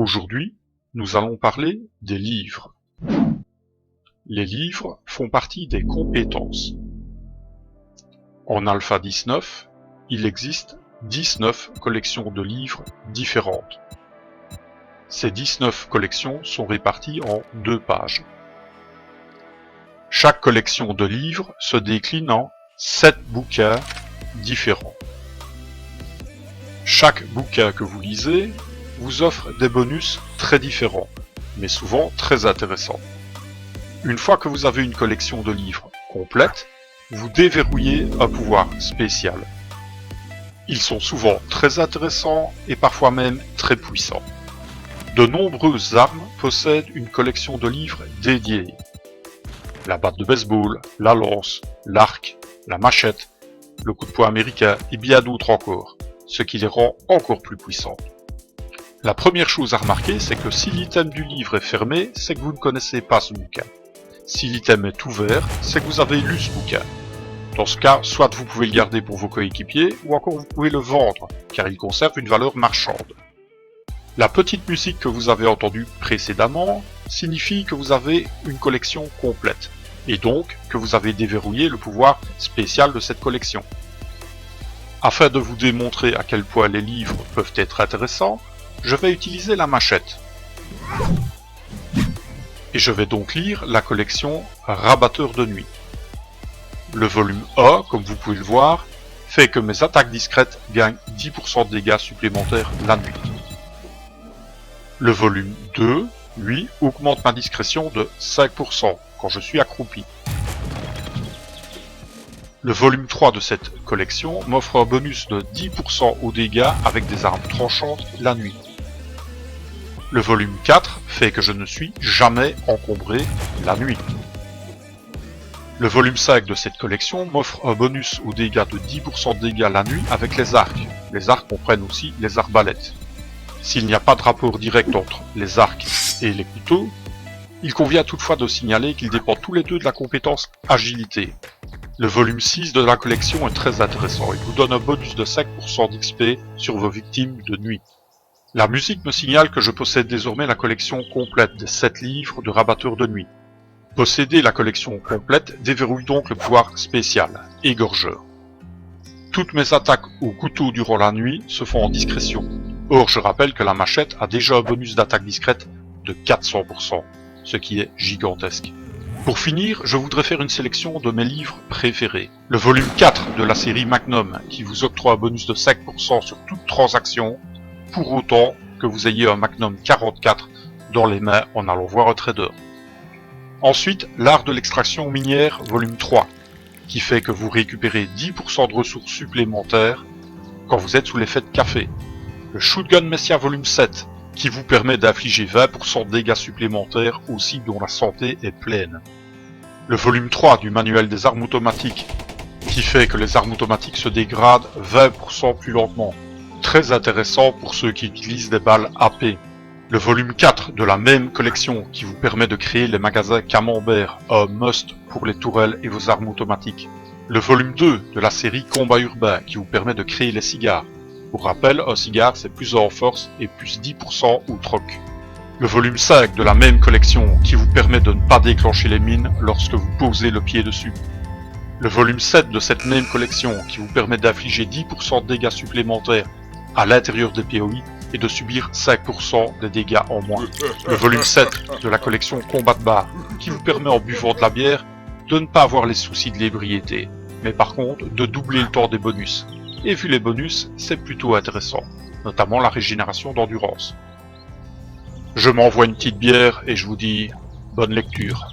Aujourd'hui, nous allons parler des livres. Les livres font partie des compétences. En Alpha 19, il existe 19 collections de livres différentes. Ces 19 collections sont réparties en 2 pages. Chaque collection de livres se décline en 7 bouquins différents. Chaque bouquin que vous lisez vous offre des bonus très différents, mais souvent très intéressants. Une fois que vous avez une collection de livres complète, vous déverrouillez un pouvoir spécial. Ils sont souvent très intéressants et parfois même très puissants. De nombreuses armes possèdent une collection de livres dédiés. La batte de baseball, la lance, l'arc, la machette, le coup de poing américain et bien d'autres encore, ce qui les rend encore plus puissants. La première chose à remarquer, c'est que si l'item du livre est fermé, c'est que vous ne connaissez pas ce bouquin. Si l'item est ouvert, c'est que vous avez lu ce bouquin. Dans ce cas, soit vous pouvez le garder pour vos coéquipiers, ou encore vous pouvez le vendre, car il conserve une valeur marchande. La petite musique que vous avez entendue précédemment signifie que vous avez une collection complète, et donc que vous avez déverrouillé le pouvoir spécial de cette collection. Afin de vous démontrer à quel point les livres peuvent être intéressants, je vais utiliser la machette. Et je vais donc lire la collection Rabatteur de nuit. Le volume 1, comme vous pouvez le voir, fait que mes attaques discrètes gagnent 10% de dégâts supplémentaires la nuit. Le volume 2, lui, augmente ma discrétion de 5% quand je suis accroupi. Le volume 3 de cette collection m'offre un bonus de 10% aux dégâts avec des armes tranchantes la nuit. Le volume 4 fait que je ne suis jamais encombré la nuit. Le volume 5 de cette collection m'offre un bonus aux dégâts de 10% de dégâts la nuit avec les arcs. Les arcs comprennent aussi les arbalètes. S'il n'y a pas de rapport direct entre les arcs et les couteaux, il convient toutefois de signaler qu'ils dépendent tous les deux de la compétence agilité. Le volume 6 de la collection est très intéressant, il vous donne un bonus de 5% d'XP sur vos victimes de nuit. La musique me signale que je possède désormais la collection complète des 7 livres de Rabatteur de nuit. Posséder la collection complète déverrouille donc le pouvoir spécial, Égorgeur. Toutes mes attaques au couteau durant la nuit se font en discrétion. Or, je rappelle que la machette a déjà un bonus d'attaque discrète de 400%, ce qui est gigantesque. Pour finir, je voudrais faire une sélection de mes livres préférés. Le volume 4 de la série Magnum, qui vous octroie un bonus de 5% sur toute transaction, pour autant que vous ayez un Magnum 44 dans les mains en allant voir un trader. Ensuite, l'art de l'extraction minière volume 3, qui fait que vous récupérez 10% de ressources supplémentaires quand vous êtes sous l'effet de café. Le Shotgun Messia volume 7, qui vous permet d'infliger 20% de dégâts supplémentaires aux cibles dont la santé est pleine. Le volume 3 du manuel des armes automatiques, qui fait que les armes automatiques se dégradent 20% plus lentement. Très intéressant pour ceux qui utilisent des balles AP. Le volume 4 de la même collection qui vous permet de créer les magasins Camembert, un must pour les tourelles et vos armes automatiques. Le volume 2 de la série Combat Urbain qui vous permet de créer les cigares. Pour rappel, un cigare c'est plus en force et plus 10% au troc. Le volume 5 de la même collection qui vous permet de ne pas déclencher les mines lorsque vous posez le pied dessus. Le volume 7 de cette même collection qui vous permet d'infliger 10% de dégâts supplémentaires à l'intérieur des POI et de subir 5% des dégâts en moins. Le volume 7 de la collection Combat de bar qui vous permet en buvant de la bière de ne pas avoir les soucis de l'ébriété, mais par contre de doubler le temps des bonus. Et vu les bonus, c'est plutôt intéressant, notamment la régénération d'endurance. Je m'envoie une petite bière et je vous dis bonne lecture.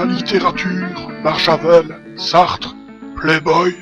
littérature, Barjavel, Sartre, Playboy.